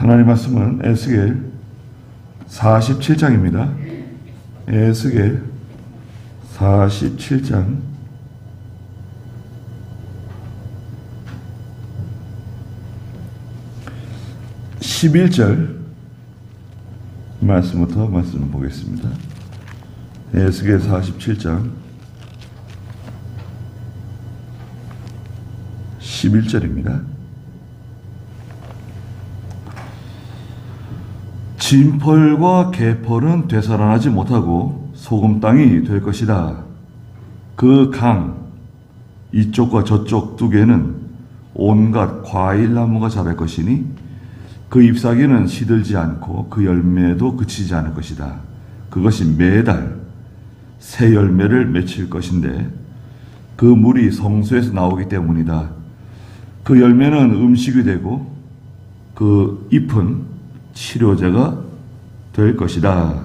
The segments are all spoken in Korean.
하나님 말씀은 에스겔 47장입니다. 에스겔 47장 11절 말씀부터 말씀을 보겠습니다. 에스겔 47장 11절입니다. 진펄과 개펄은 되살아나지 못하고 소금 땅이 될 것이다. 그 강 이쪽과 저쪽 두 개는 온갖 과일 나무가 자랄 것이니 그 잎사귀는 시들지 않고 그 열매도 그치지 않을 것이다. 그것이 매달 새 열매를 맺힐 것인데 그 물이 성소에서 나오기 때문이다. 그 열매는 음식이 되고 그 잎은 치료제가 될 것이다.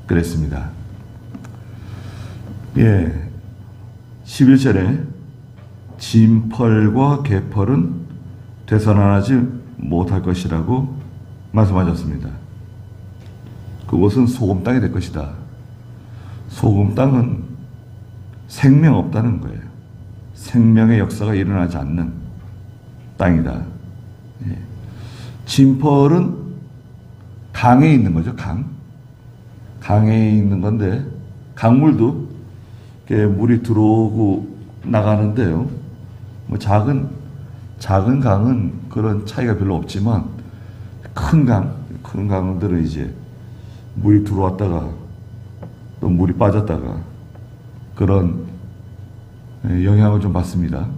그랬습니다. 11절에 진펄과 개펄은 되살아나지 못할 것이라고 말씀하셨습니다. 그곳은 소금 땅이 될 것이다. 소금 땅은 생명 없다는 거예요. 생명의 역사가 일어나지 않는 땅이다. 진펄은 강에 있는 거죠. 강에 있는 건데 강물도 물이 들어오고 나가는데요. 뭐 작은 강은 그런 차이가 별로 없지만 큰 강들은 이제 물이 들어왔다가 또 물이 빠졌다가 그런 영향을 좀 받습니다.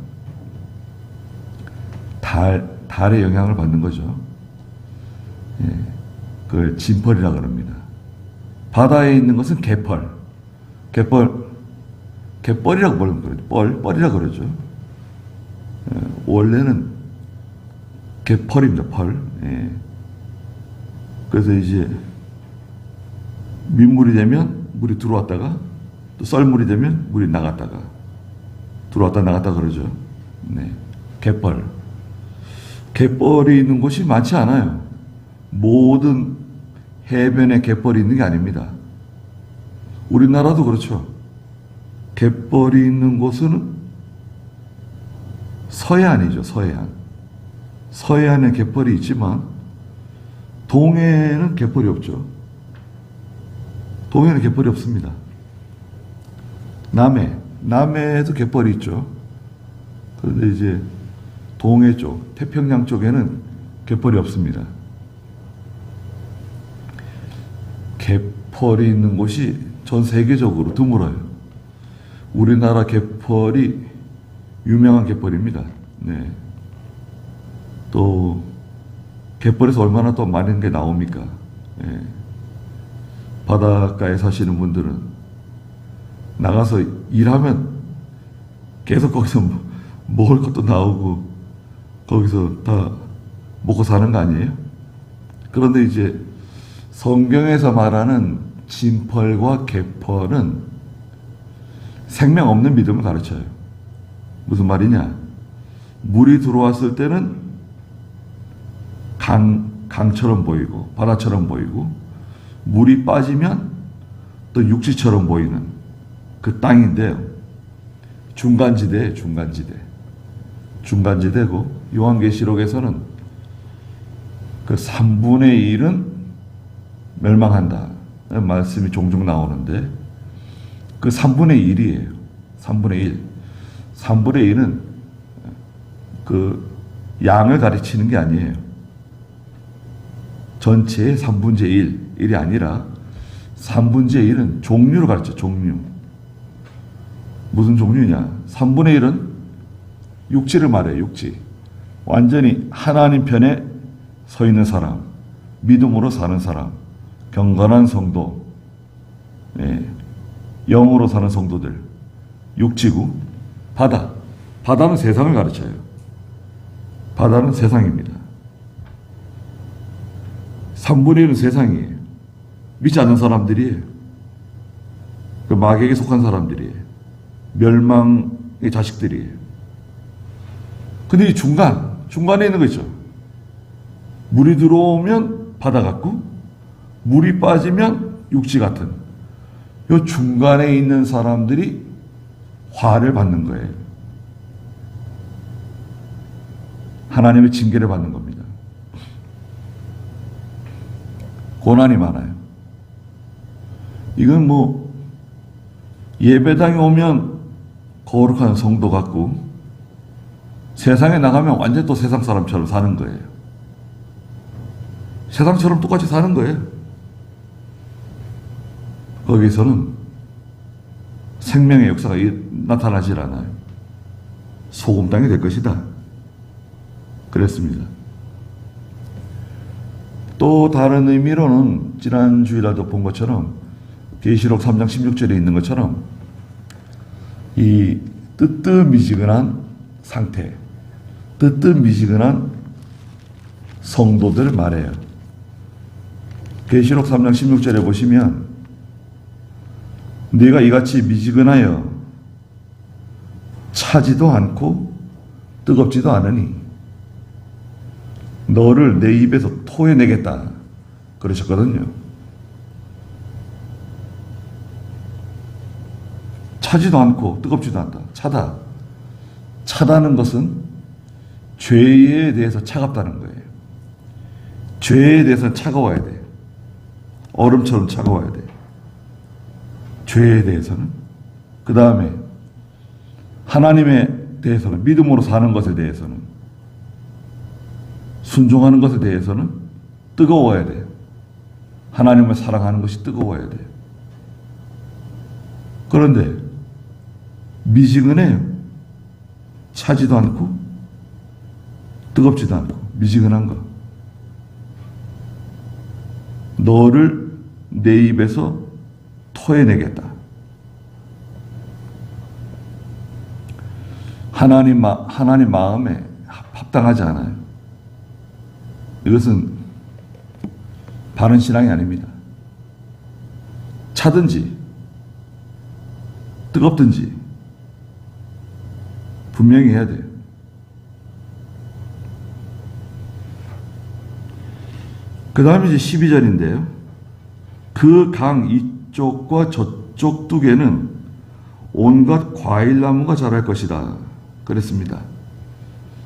달의 영향을 받는 거죠. 그걸 진펄이라 그럽니다. 바다에 있는 것은 개펄이라고 부르는 거죠. 뻘이라 그러죠. 원래는 개펄입니다. 펄. 그래서 이제 민물이 되면 물이 들어왔다가 또 썰물이 되면 물이 나갔다가 들어왔다 나갔다 그러죠. 개펄이 있는 곳이 많지 않아요. 모든 해변에 개펄이 있는 게 아닙니다. 우리나라도 그렇죠. 개펄이 있는 곳은 서해안이죠. 서해안에 개펄이 있지만 동해는 개펄이 없죠. 동해는 개펄이 없습니다. 남해에도 개펄이 있죠. 그런데 이제 동해 쪽, 태평양 쪽에는 개펄이 없습니다. 개펄이 있는 곳이 전 세계적으로 드물어요. 우리나라 개펄이 유명한 개펄입니다. 또 개펄에서 얼마나 또 많은 게 나옵니까? 바닷가에 사시는 분들은 나가서 일하면 계속 거기서 먹을 것도 나오고 거기서 다 먹고 사는 거 아니에요? 그런데 이제 성경에서 말하는 진펄과 개펄은 생명 없는 믿음을 가르쳐요. 무슨 말이냐? 물이 들어왔을 때는 강처럼 보이고 바다처럼 보이고 물이 빠지면 또 육지처럼 보이는 그 땅인데요. 중간지대고 요한계시록에서는 그 3분의 1은 멸망한다 말씀이 종종 나오는데 그 3분의 1이에요. 3분의 1은 그 양을 가르치는 게 아니에요. 전체의 3분의 1이 아니라 3분의 1은 종류를 가르쳐. 종류. 무슨 종류냐? 3분의 1은 육지를 말해요. 육지. 완전히 하나님 편에 서 있는 사람, 믿음으로 사는 사람, 경건한 성도, 영으로 사는 성도들. 육지고 바다는 세상을 가르쳐요. 바다는 세상입니다. 3분의 1은 세상이에요. 믿지 않는 사람들이에요. 그 마귀에게 속한 사람들이에요. 멸망의 자식들이에요. 근데 이 중간에 있는 거 있죠. 물이 들어오면 바다 같고 물이 빠지면 육지 같은 이 중간에 있는 사람들이 화를 받는 거예요. 하나님의 징계를 받는 겁니다. 고난이 많아요. 이건 뭐 예배당에 오면 거룩한 성도 같고 세상에 나가면 완전 또 세상 사람처럼 사는 거예요. 세상처럼 똑같이 사는 거예요. 거기서는 생명의 역사가 나타나질 않아요. 소금 땅이 될 것이다. 그랬습니다. 또 다른 의미로는 지난 주일에도 본 것처럼 계시록 3장 16절에 있는 것처럼 이 뜨뜻미지근한 상태, 뜨뜻미지근한 성도들 말해요. 계시록 3장 16절에 보시면 네가 이같이 미지근하여 차지도 않고 뜨겁지도 않으니 너를 내 입에서 토해내겠다 그러셨거든요. 차지도 않고 뜨겁지도 않다. 차다. 차다는 것은 죄에 대해서 차갑다는 거예요. 죄에 대해서는 차가워야 돼. 얼음처럼 차가워야 돼. 죄에 대해서는. 그 다음에 하나님에 대해서는, 믿음으로 사는 것에 대해서는, 순종하는 것에 대해서는 뜨거워야 돼요. 하나님을 사랑하는 것이 뜨거워야 돼요. 그런데 미지근해요. 차지도 않고 뜨겁지도 않고 미지근한 거. 너를 내 입에서 토해내겠다. 하나님 마음에 합당하지 않아요. 이것은 바른 신앙이 아닙니다. 차든지 뜨겁든지 분명히 해야 돼요. 그 다음에 이제 12절인데요. 그 강 이쪽과 저쪽 뚝에는 온갖 과일나무가 자랄 것이다. 그랬습니다.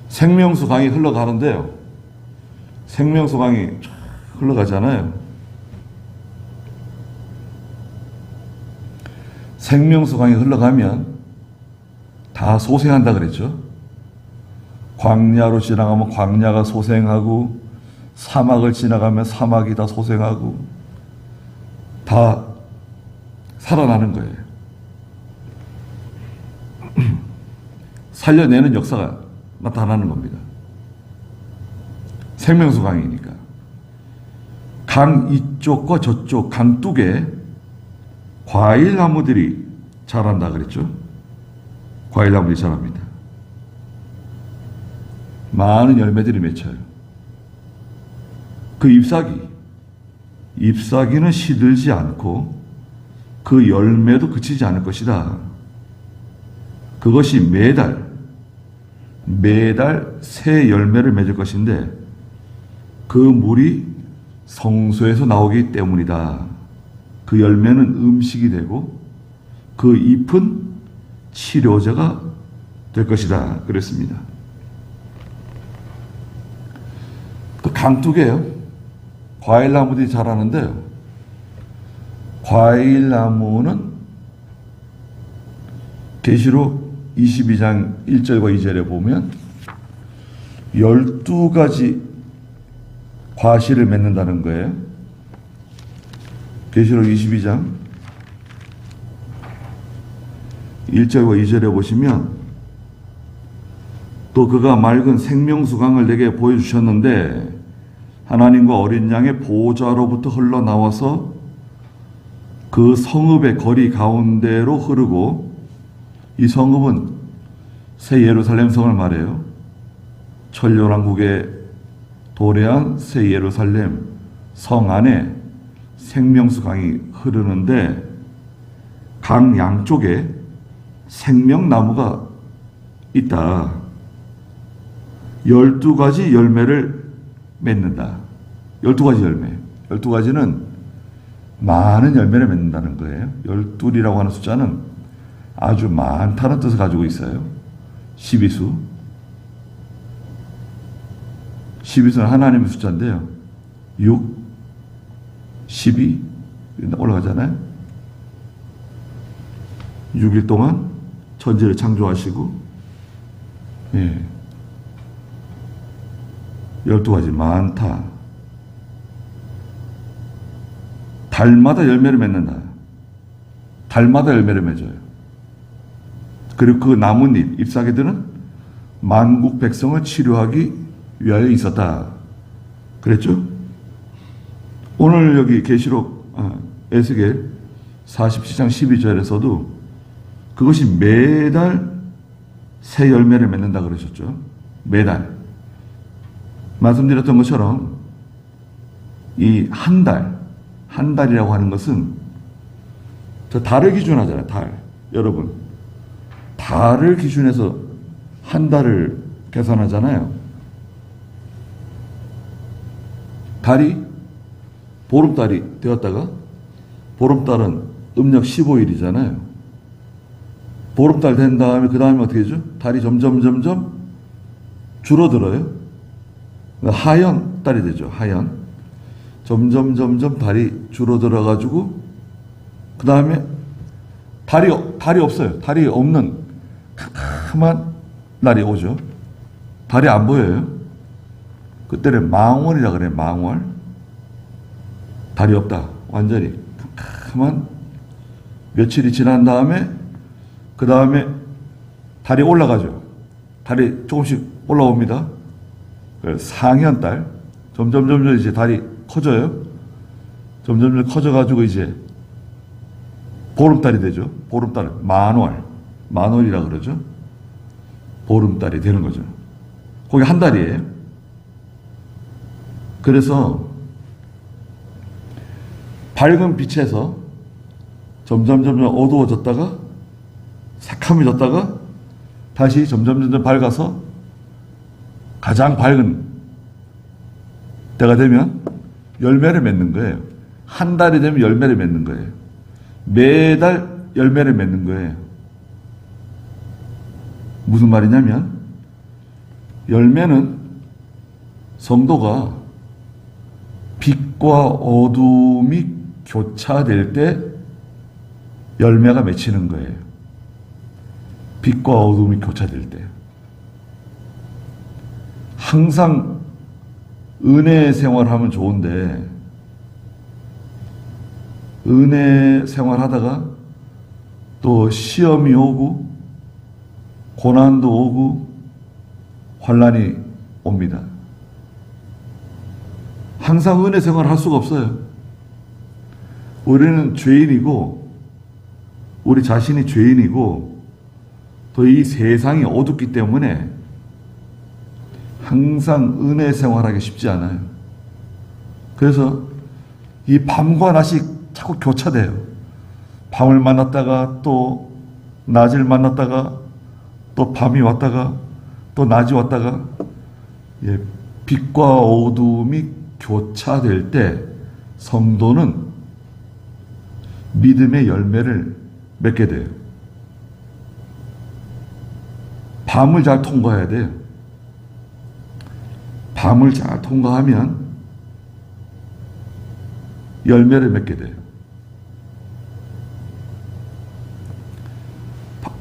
생명수 강이 흘러가는데요. 생명수 강이 흘러가잖아요. 생명수 강이 흘러가면 다 소생한다 그랬죠. 광야로 지나가면 광야가 소생하고 사막을 지나가면 사막이 다 소생하고 다 살아나는 거예요. 살려내는 역사가 나타나는 겁니다. 생명수 강이니까. 강 이쪽과 저쪽 강둑에 과일나무들이 자란다 그랬죠. 과일나무들이 자랍니다. 많은 열매들이 맺혀요. 그 잎사귀는 시들지 않고 그 열매도 그치지 않을 것이다. 그것이 매달 새 열매를 맺을 것인데 그 물이 성소에서 나오기 때문이다. 그 열매는 음식이 되고 그 잎은 치료제가 될 것이다. 그랬습니다. 또 강둑이에요. 과일나무들이 자라는데요. 과일나무는 계시록 22장 1절과 2절에 보면 12가지 과실을 맺는다는 거예요. 계시록 22장 1절과 2절에 보시면 또 그가 맑은 생명수강을 내게 보여주셨는데 하나님과 어린 양의 보좌로부터 흘러나와서 그 성읍의 거리 가운데로 흐르고, 이 성읍은 새 예루살렘 성을 말해요. 천년왕국에 도래한 새 예루살렘 성 안에 생명수 강이 흐르는데 강 양쪽에 생명나무가 있다. 12가지 열매를 맺는다. 12가지 열매. 12가지는 많은 열매를 맺는다는 거예요. 12이라고 하는 숫자는 아주 많다는 뜻을 가지고 있어요. 12수. 12수는 하나님의 숫자인데요. 6, 12 올라가잖아요. 6일 동안 천지를 창조하시고, 예. 12가지 많다. 달마다 열매를 맺는다. 달마다 열매를 맺어요. 그리고 그 나뭇잎, 잎사귀들은 만국 백성을 치료하기 위하여 있었다. 그랬죠? 오늘 여기 계시록 에스겔 47장 12절에서도 그것이 매달 새 열매를 맺는다 그러셨죠. 매달. 말씀드렸던 것처럼 이 한 달이라고 하는 것은 저 달을 기준하잖아요. 달. 여러분. 달을 기준해서 한 달을 계산하잖아요. 달이 보름달이 되었다가 보름달은 음력 15일이잖아요. 보름달 된 다음에 그 다음에 어떻게 되죠? 달이 점점 줄어들어요. 하연 달이 되죠. 하연. 점점 달이 줄어들어 가지고 그 다음에 달이 없어요. 달이 없는 캄캄한 날이 오죠. 달이 안 보여요. 그때는 망월이라 그래요. 망월. 달이 없다. 완전히 캄캄한 며칠이 지난 다음에 그 다음에 달이 올라가죠. 달이 조금씩 올라옵니다. 상현달. 점점 이제 달이 커져요. 점점 커져가지고 이제 보름달이 되죠. 보름달. 만월이라 그러죠. 보름달이 되는 거죠. 거기 한 달이에요. 그래서 밝은 빛에서 점점 어두워졌다가 새카매졌다가 다시 점점 밝아서 가장 밝은 때가 되면 열매를 맺는 거예요. 한 달이 되면 열매를 맺는 거예요. 매달 열매를 맺는 거예요. 무슨 말이냐면 열매는 성도가 빛과 어둠이 교차될 때 열매가 맺히는 거예요. 빛과 어둠이 교차될 때. 항상 은혜 생활하면 좋은데 은혜 생활하다가 또 시험이 오고 고난도 오고 환난이 옵니다. 항상 은혜 생활할 수가 없어요. 우리는 죄인이고 우리 자신이 죄인이고 또 이 세상이 어둡기 때문에 항상 은혜 생활하기 쉽지 않아요. 그래서 이 밤과 낮이 자꾸 교차돼요. 밤을 만났다가 또 낮을 만났다가 또 밤이 왔다가 또 낮이 왔다가 빛과 어둠이 교차될 때 성도는 믿음의 열매를 맺게 돼요. 밤을 잘 통과해야 돼요. 밤을 잘 통과하면 열매를 맺게 돼요.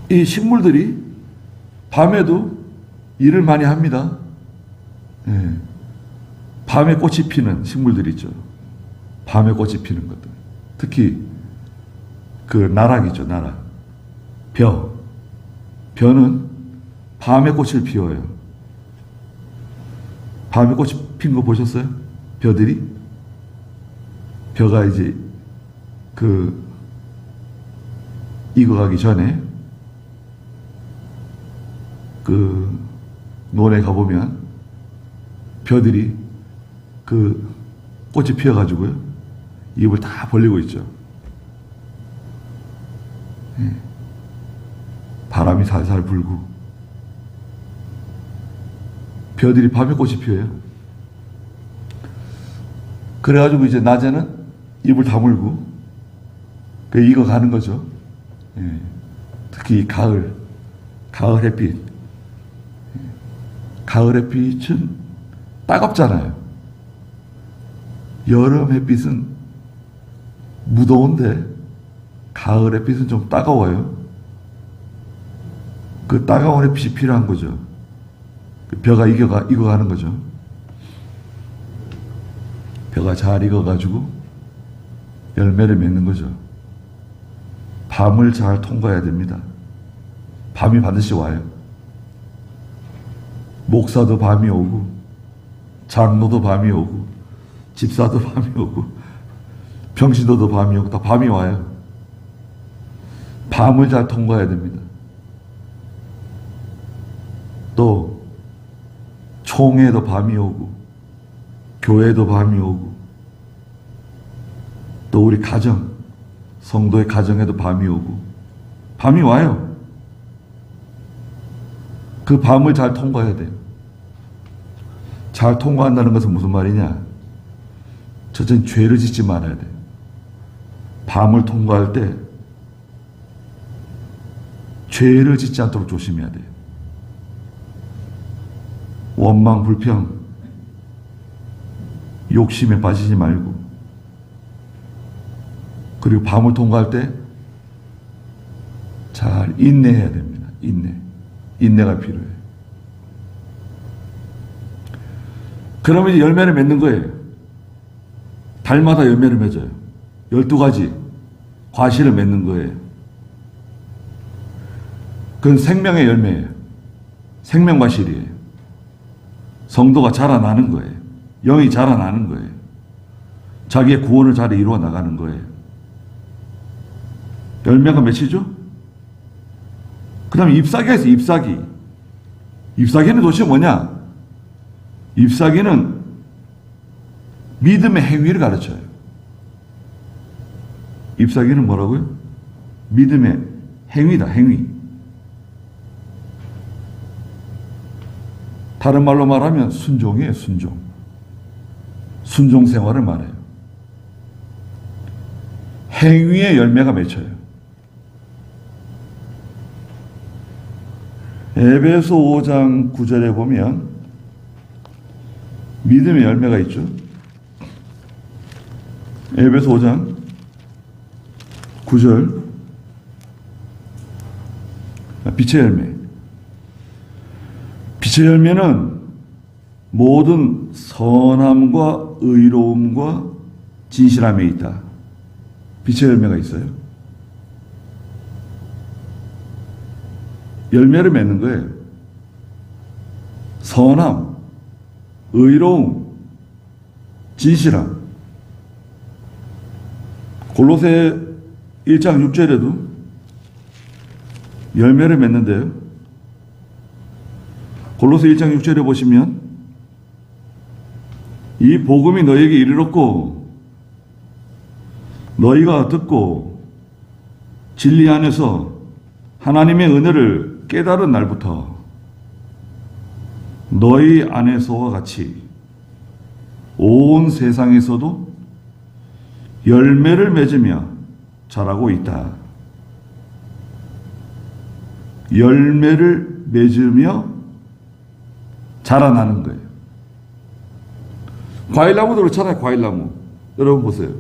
이 식물들이 밤에도 일을 많이 합니다. 밤에 꽃이 피는 식물들 있죠. 밤에 꽃이 피는 것들. 특히 그 나락이죠. 나락. 벼는 밤에 꽃을 피워요. 밤에 꽃이 핀 거 보셨어요? 벼들이? 벼가 이제 익어가기 전에 논에 가보면 벼들이 꽃이 피어가지고요. 입을 다 벌리고 있죠. 바람이 살살 불고. 벼들이 밤에 꽃이 피어요. 그래가지고 이제 낮에는 입을 다물고 그 익어가는 거죠. 예. 특히 가을 햇빛. 가을 햇빛은 따갑잖아요. 여름 햇빛은 무더운데 가을 햇빛은 좀 따가워요. 그 따가운 햇빛이 필요한 거죠. 그 벼가 익어가는 거죠. 벼가 잘 익어가지고 열매를 맺는 거죠. 밤을 잘 통과해야 됩니다. 밤이 반드시 와요. 목사도 밤이 오고, 장로도 밤이 오고, 집사도 밤이 오고, 병신도도 밤이 오고, 다 밤이 와요. 밤을 잘 통과해야 됩니다. 또 총회도 밤이 오고, 교회도 밤이 오고, 또 우리 가정, 성도의 가정에도 밤이 오고, 밤이 와요. 그 밤을 잘 통과해야 돼요. 잘 통과한다는 것은 무슨 말이냐? 첫째는 죄를 짓지 말아야 돼요. 밤을 통과할 때 죄를 짓지 않도록 조심해야 돼요. 원망, 불평, 욕심에 빠지지 말고, 그리고 밤을 통과할 때 잘 인내해야 됩니다. 인내가 필요해요. 그러면 이제 열매를 맺는 거예요. 달마다 열매를 맺어요. 12가지 과실을 맺는 거예요. 그건 생명의 열매예요. 생명과실이에요. 성도가 자라나는 거예요. 영이 자라나는 거예요. 자기의 구원을 잘 이루어 나가는 거예요. 열매가 몇이죠? 그 다음에 잎사귀가 있어요. 잎사귀. 잎사귀는 도대체 뭐냐? 잎사귀는 믿음의 행위를 가르쳐요. 잎사귀는 뭐라고요? 믿음의 행위다. 행위. 다른 말로 말하면 순종이에요. 순종. 순종 생활을 말해요. 행위의 열매가 맺혀요. 에베소 5장 9절에 보면 믿음의 열매가 있죠. 에베소 5장 9절 빛의 열매. 빛의 열매는 모든 선함과 의로움과 진실함에 있다. 빛의 열매가 있어요. 열매를 맺는 거예요. 선함, 의로움, 진실함. 골로새 1장 6절에도 열매를 맺는데요. 골로새 1장 6절에 보시면 이 복음이 너에게 이르렀고 너희가 듣고 진리 안에서 하나님의 은혜를 깨달은 날부터 너희 안에서와 같이 온 세상에서도 열매를 맺으며 자라고 있다. 열매를 맺으며 자라나는 거예요. 과일나무도 그렇잖아요. 과일나무. 여러분 보세요.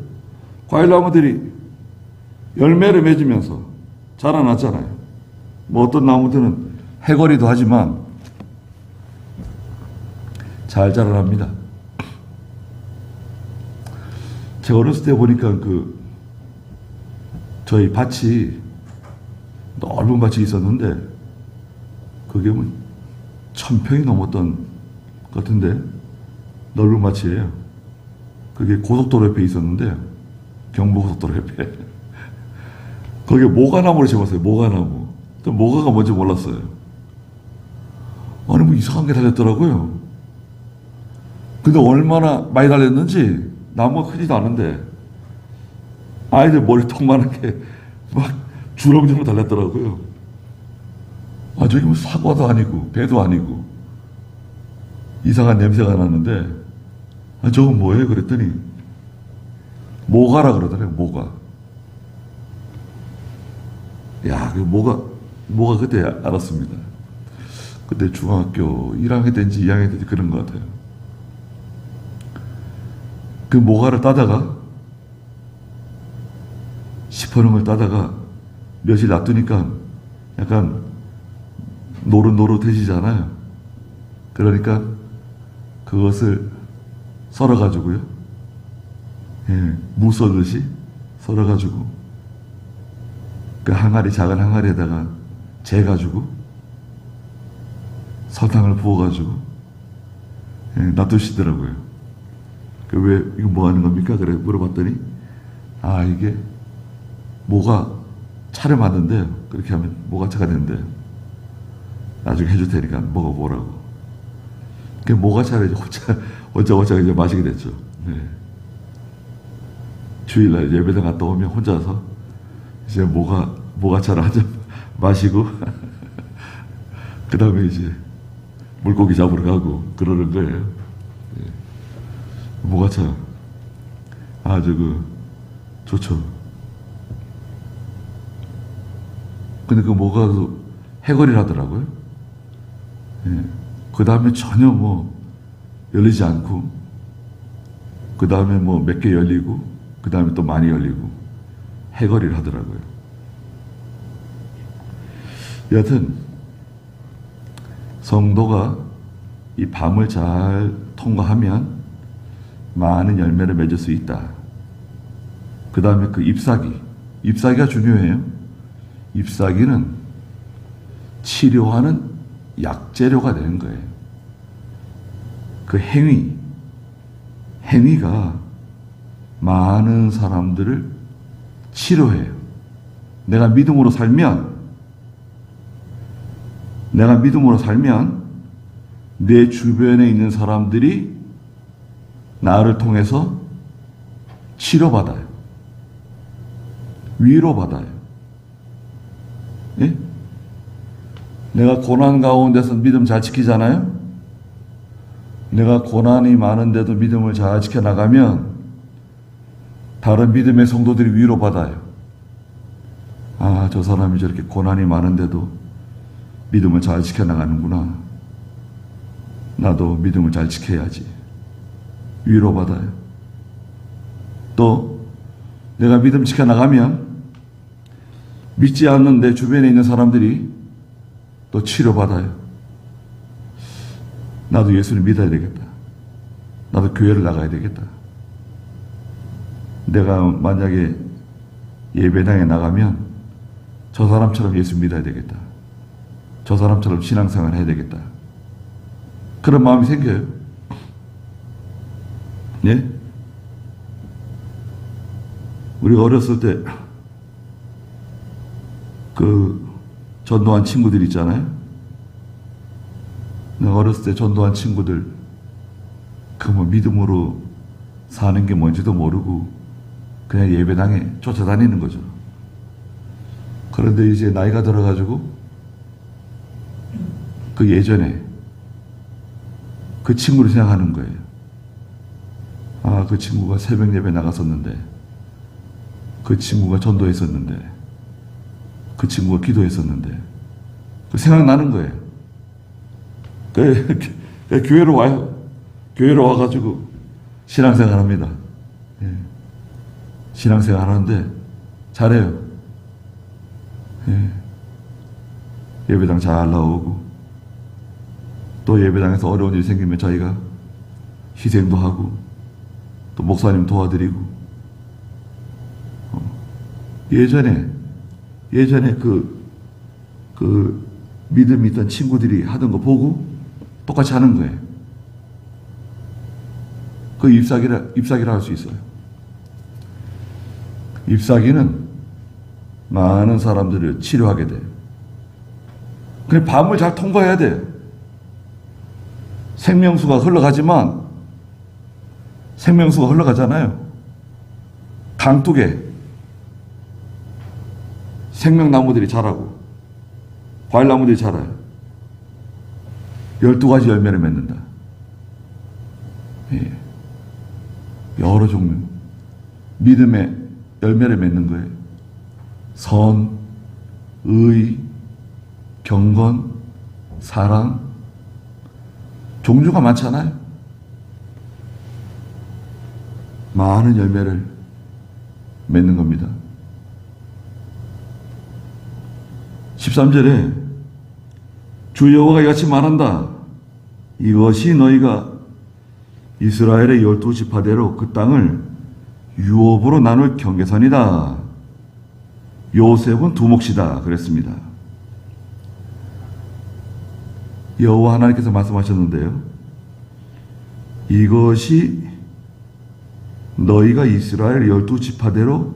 과일나무들이 열매를 맺으면서 자라났잖아요. 뭐 어떤 나무들은 해거리도 하지만 잘 자라납니다. 제가 어렸을 때 보니까 저희 밭이 넓은 밭이 있었는데 그게 뭐 1000평이 넘었던 것 같은데 넓은 밭이에요. 그게 고속도로 옆에 있었는데 경부고속도로 옆에 거기에 모가나무를 심었어요. 모가나무. 모가가 뭔지 몰랐어요. 아니 뭐 이상한 게 달렸더라고요. 근데 얼마나 많이 달렸는지 나무가 크지도 않은데 아이들 머리통만하게 막 주렁주렁 달렸더라고요. 아 저기 뭐 사과도 아니고 배도 아니고 이상한 냄새가 나는데 아 저건 뭐예요? 그랬더니 모가라 그러더래요. 모가. 야, 그 모가 그때 알았습니다. 그때 중학교 1학년 된지 2학년 된지 그런 것 같아요. 그 모가를 따다가 시퍼런 걸 따다가 며칠 놔두니까 약간 노릇노릇해지잖아요. 그러니까 그것을 썰어가지고요. 예, 무 썰듯이 썰어가지고 그 항아리, 작은 항아리에다가 재가지고 설탕을 부어가지고 예, 놔두시더라고요. 그 왜 이거 뭐 하는 겁니까? 그래 물어봤더니 아 이게 모가 차를 만든대요. 그렇게 하면 모가차가 된대요. 나중에 해줄 테니까 먹어보라고. 그 모가차를 이제 혼자 이제 마시게 됐죠. 네. 주일날 예배당 갔다 오면 혼자서 이제 모가차를 한 잔 마시고 그 다음에 이제 물고기 잡으러 가고 그러는 거예요. 네. 모가차 아주 좋죠. 근데 그 모가도 해거리를 하더라고요. 예. 그 다음에 전혀 뭐 열리지 않고, 그 다음에 뭐 몇 개 열리고, 그 다음에 또 많이 열리고, 해거리를 하더라고요. 여하튼, 성도가 이 밤을 잘 통과하면 많은 열매를 맺을 수 있다. 그 다음에 그 잎사귀가 중요해요. 잎사귀는 치료하는 약재료가 되는 거예요. 그 행위가 많은 사람들을 치료해요. 내가 믿음으로 살면 내 주변에 있는 사람들이 나를 통해서 치료받아요. 위로받아요. 예? 내가 고난 가운데서 믿음 잘 지키잖아요? 내가 고난이 많은데도 믿음을 잘 지켜나가면 다른 믿음의 성도들이 위로받아요. 아, 저 사람이 저렇게 고난이 많은데도 믿음을 잘 지켜나가는구나. 나도 믿음을 잘 지켜야지. 위로받아요. 또 내가 믿음 지켜나가면 믿지 않는 내 주변에 있는 사람들이 또 치료받아요. 나도 예수를 믿어야 되겠다. 나도 교회를 나가야 되겠다. 내가 만약에 예배당에 나가면 저 사람처럼 예수 믿어야 되겠다. 저 사람처럼 신앙생활 해야 되겠다. 그런 마음이 생겨요. 예? 우리가 어렸을 때 그 전도한 친구들 있잖아요. 내가 어렸을 때 전도한 친구들 그 뭐 믿음으로 사는 게 뭔지도 모르고 그냥 예배당에 쫓아다니는 거죠. 그런데 이제 나이가 들어가지고 그 예전에 그 친구를 생각하는 거예요. 아, 그 친구가 새벽 예배 나갔었는데, 그 친구가 전도했었는데, 그 친구가 기도했었는데, 그 생각나는 거예요. 그 교회로 와요. 교회로 와가지고 신앙생활 합니다. 예. 신앙생활 하는데 잘해요. 예. 예배당 잘 나오고, 또 예배당에서 어려운 일이 생기면 자기가 희생도 하고, 또 목사님 도와드리고, 예전에 그 믿음이 있던 친구들이 하던 거 보고 똑같이 하는 거예요. 그 잎사귀라 할 수 있어요. 잎사귀는 많은 사람들을 치료하게 돼요. 그래, 밤을 잘 통과해야 돼요. 생명수가 흘러가잖아요. 강둑에 생명나무들이 자라고 과일나무들이 자라요. 12가지 열매를 맺는다. 예. 여러 종류. 믿음의 열매를 맺는 거예요. 선, 의, 경건, 사랑. 종류가 많잖아요. 많은 열매를 맺는 겁니다. 13절에 주 여호와가 이같이 말한다. 이것이 너희가 이스라엘의 12지파대로 그 땅을 유업으로 나눌 경계선이다. 요셉은 두 몫이다 그랬습니다. 여호와 하나님께서 말씀하셨는데요. 이것이 너희가 이스라엘 12지파대로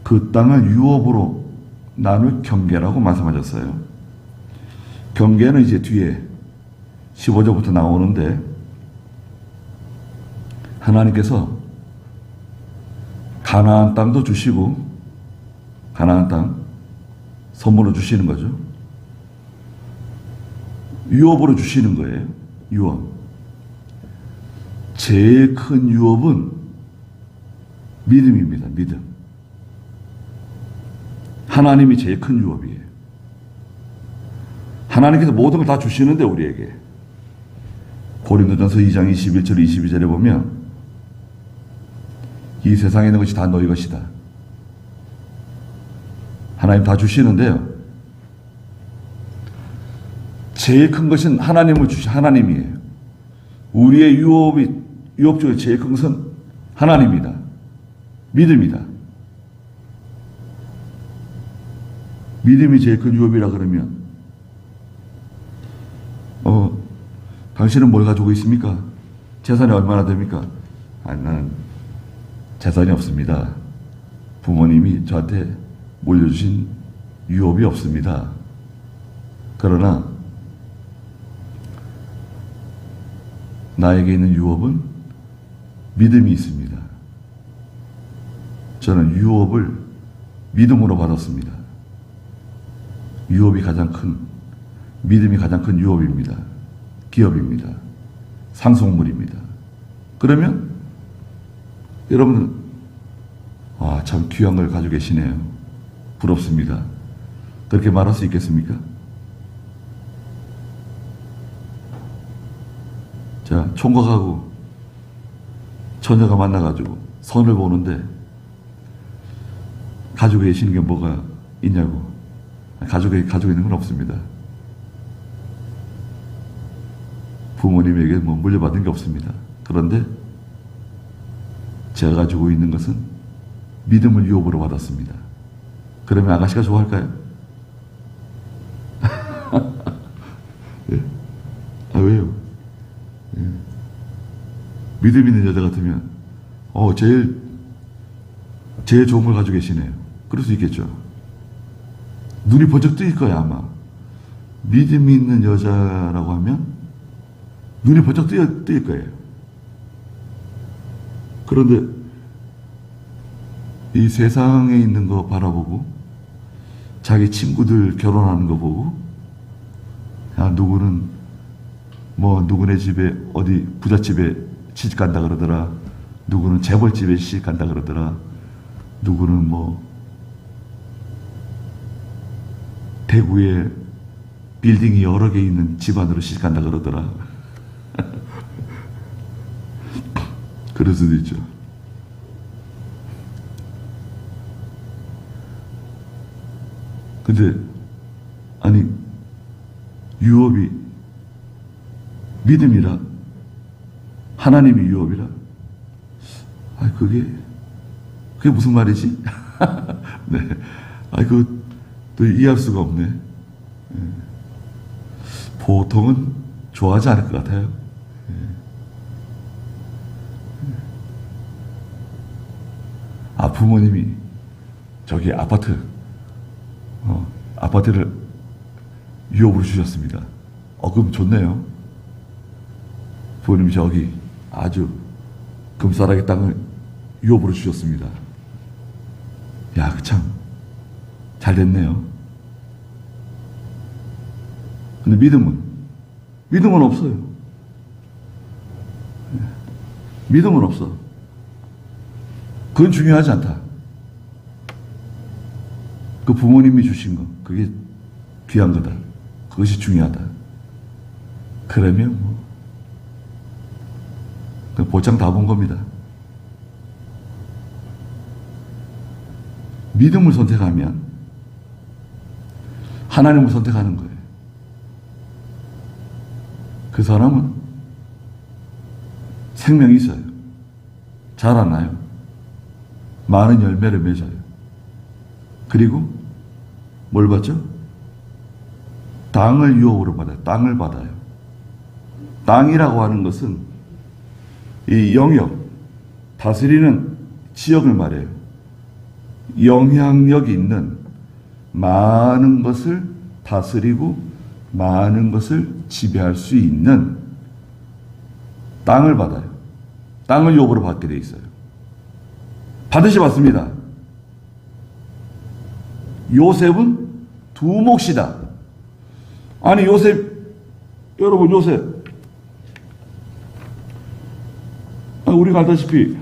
그 땅을 유업으로 나눌 경계라고 말씀하셨어요. 경계는 이제 뒤에 15절부터 나오는데 하나님께서 가나안 땅도 주시고 가나안 땅 선물로 주시는 거죠. 유업으로 주시는 거예요. 유업. 제일 큰 유업은 믿음입니다. 믿음. 하나님이 제일 큰 유업이에요. 하나님께서 모든 걸 다 주시는데 우리에게. 고린도전서 2장 21절 22절에 보면 이 세상에 있는 것이 다 너희 것이다. 하나님 다 주시는데요. 제일 큰 것은 하나님을 주신 하나님이에요. 우리의 유업 중에 제일 큰 것은 하나님이다. 믿음이다. 믿음이 제일 큰 유업이라 그러면 당신은 뭘 가지고 있습니까? 재산이 얼마나 됩니까? 아니, 나는 재산이 없습니다. 부모님이 저한테 물려주신 유업이 없습니다. 그러나 나에게 있는 유업은 믿음이 있습니다. 저는 유업을 믿음으로 받았습니다. 유업이 가장 큰, 믿음이 가장 큰 유업입니다. 기업입니다. 상속물입니다. 그러면 여러분은 참 귀한 걸 가지고 계시네요. 부럽습니다. 그렇게 말할 수 있겠습니까? 자, 총각하고 처녀가 만나가지고 선을 보는데 가지고 계시는 게 뭐가 있냐고. 가지고 있는 건 없습니다. 부모님에게 물려받은 게 없습니다. 그런데 제가 가지고 있는 것은 믿음을 유업으로 받았습니다. 그러면 아가씨가 좋아할까요? 예? 왜요? 예. 믿음 있는 여자 같으면 제일 좋은 걸 가지고 계시네요. 그럴 수 있겠죠. 눈이 번쩍 뜨일 거야 아마. 믿음 있는 여자라고 하면 눈이 번쩍 뜨일 거예요. 그런데 이 세상에 있는 거 바라보고 자기 친구들 결혼하는 거 보고 누구는 누구네 집에 어디 부잣집에 시집 간다 그러더라. 누구는 재벌집에 시집 간다 그러더라. 누구는 대구에 빌딩이 여러 개 있는 집안으로 시집 간다 그러더라. 그럴 수도 있죠. 근데 유업이 믿음이라 하나님이 유업이라 그게 무슨 말이지? 네. 또 이해할 수가 없네. 보통은 좋아하지 않을 것 같아요. 부모님이 저기 아파트를 유업으로 주셨습니다. 그럼 좋네요. 부모님이 저기 아주 금싸라기 땅을 유업으로 주셨습니다. 참 잘 됐네요. 근데 믿음은 없어요. 믿음은 없어. 그건 중요하지 않다. 그 부모님이 주신 거, 그게 귀한 거다. 그것이 중요하다. 그러면 뭐, 그 보장 다 본 겁니다. 믿음을 선택하면 하나님을 선택하는 거예요. 그 사람은 생명이 있어요. 자라나요. 많은 열매를 맺어요. 그리고 뭘 받죠? 땅을 유업으로 받아요. 땅을 받아요. 땅이라고 하는 것은 이 영역, 다스리는 지역을 말해요. 영향력이 있는 많은 것을 다스리고 많은 것을 지배할 수 있는 땅을 받아요. 땅을 유업으로 받게 돼 있어요. 반드시 받습니다. 요셉은 두 몫이다. 아니 요셉, 여러분 요셉, 우리가 알다시피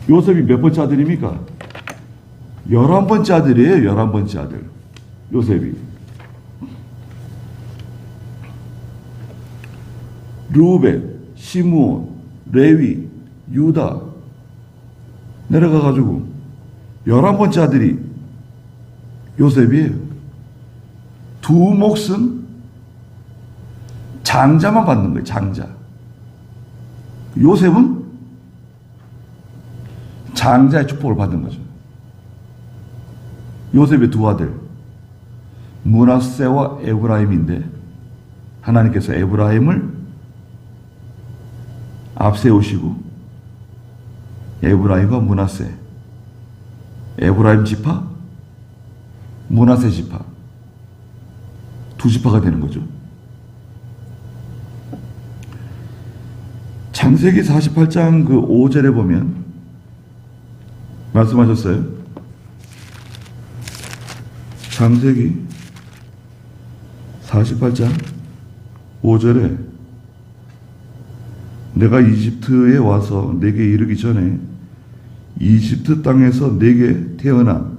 요셉이 몇 번째 아들입니까? 11번째 아들이에요. 11번째 아들 요셉이. 르우벤, 시므온, 레위, 유다 내려가가지고 11번째 아들이 요셉이에요. 두 몫은 장자만 받는 거예요. 장자. 요셉은 장자의 축복을 받는 거죠. 요셉의 두 아들 므낫세와 에브라임인데 하나님께서 에브라임을 앞세우시고 에브라임과 므낫세, 에브라임 지파, 므낫세 지파, 두 지파가 되는 거죠. 창세기 48장 그 5절에 보면 말씀하셨어요. 창세기 48장 5절에 내가 이집트에 와서 내게 이르기 전에 이집트 땅에서 내게 태어난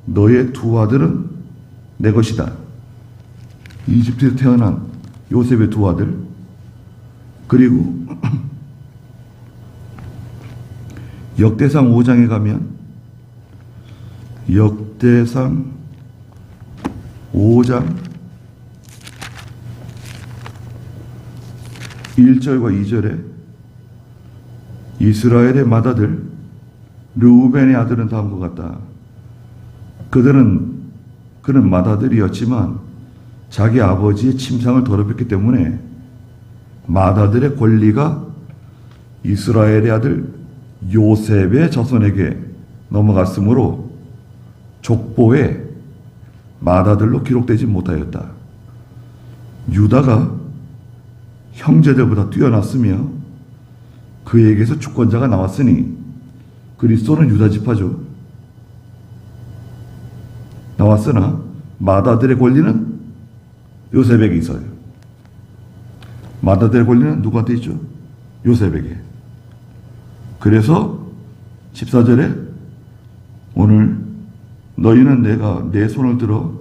너의 두 아들은 내 것이다. 이집트에 태어난 요셉의 두 아들, 그리고 역대상 5장에 가면 역대상 5장 1절과 2절에 이스라엘의 맏아들 르우벤의 아들은 다음과 같다. 그는 맏아들이었지만 자기 아버지의 침상을 더럽혔기 때문에 맏아들의 권리가 이스라엘의 아들 요셉의 자손에게 넘어갔으므로 족보에 맏아들로 기록되지 못하였다. 유다가 형제들보다 뛰어났으며 그에게서 주권자가 나왔으니 그리스도는 유다 지파죠. 나왔으나 맏아들의 권리는 요셉에게 있어요. 맏아들의 권리는 누구한테 있죠? 요셉에게. 그래서 14절에 오늘 너희는 내가 내 손을 들어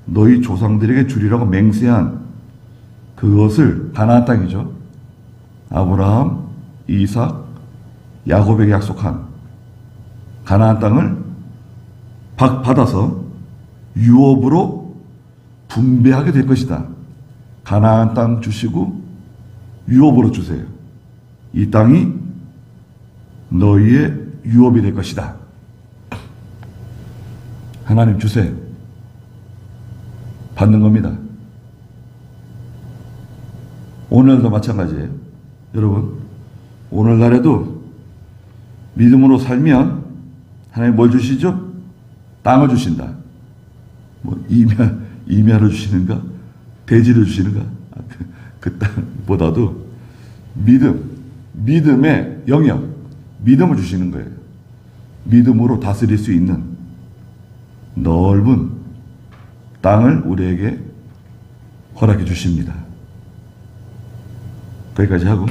너희 조상들에게 주리라고 맹세한 그것을 가나안 땅이죠. 아브라함, 이삭, 야곱에게 약속한 가나안 땅을 받아서 유업으로 분배하게 될 것이다. 가나안 땅 주시고 유업으로 주세요. 이 땅이 너희의 유업이 될 것이다. 하나님 주세요. 받는 겁니다. 오늘도 마찬가지예요. 여러분, 오늘날에도 믿음으로 살면 하나님 뭘 주시죠? 땅을 주신다. 뭐 임야를 주시는가? 대지를 주시는가? 그 땅보다도 믿음의 영역, 믿음을 주시는 거예요. 믿음으로 다스릴 수 있는 넓은 땅을 우리에게 허락해 주십니다. 거기까지 하고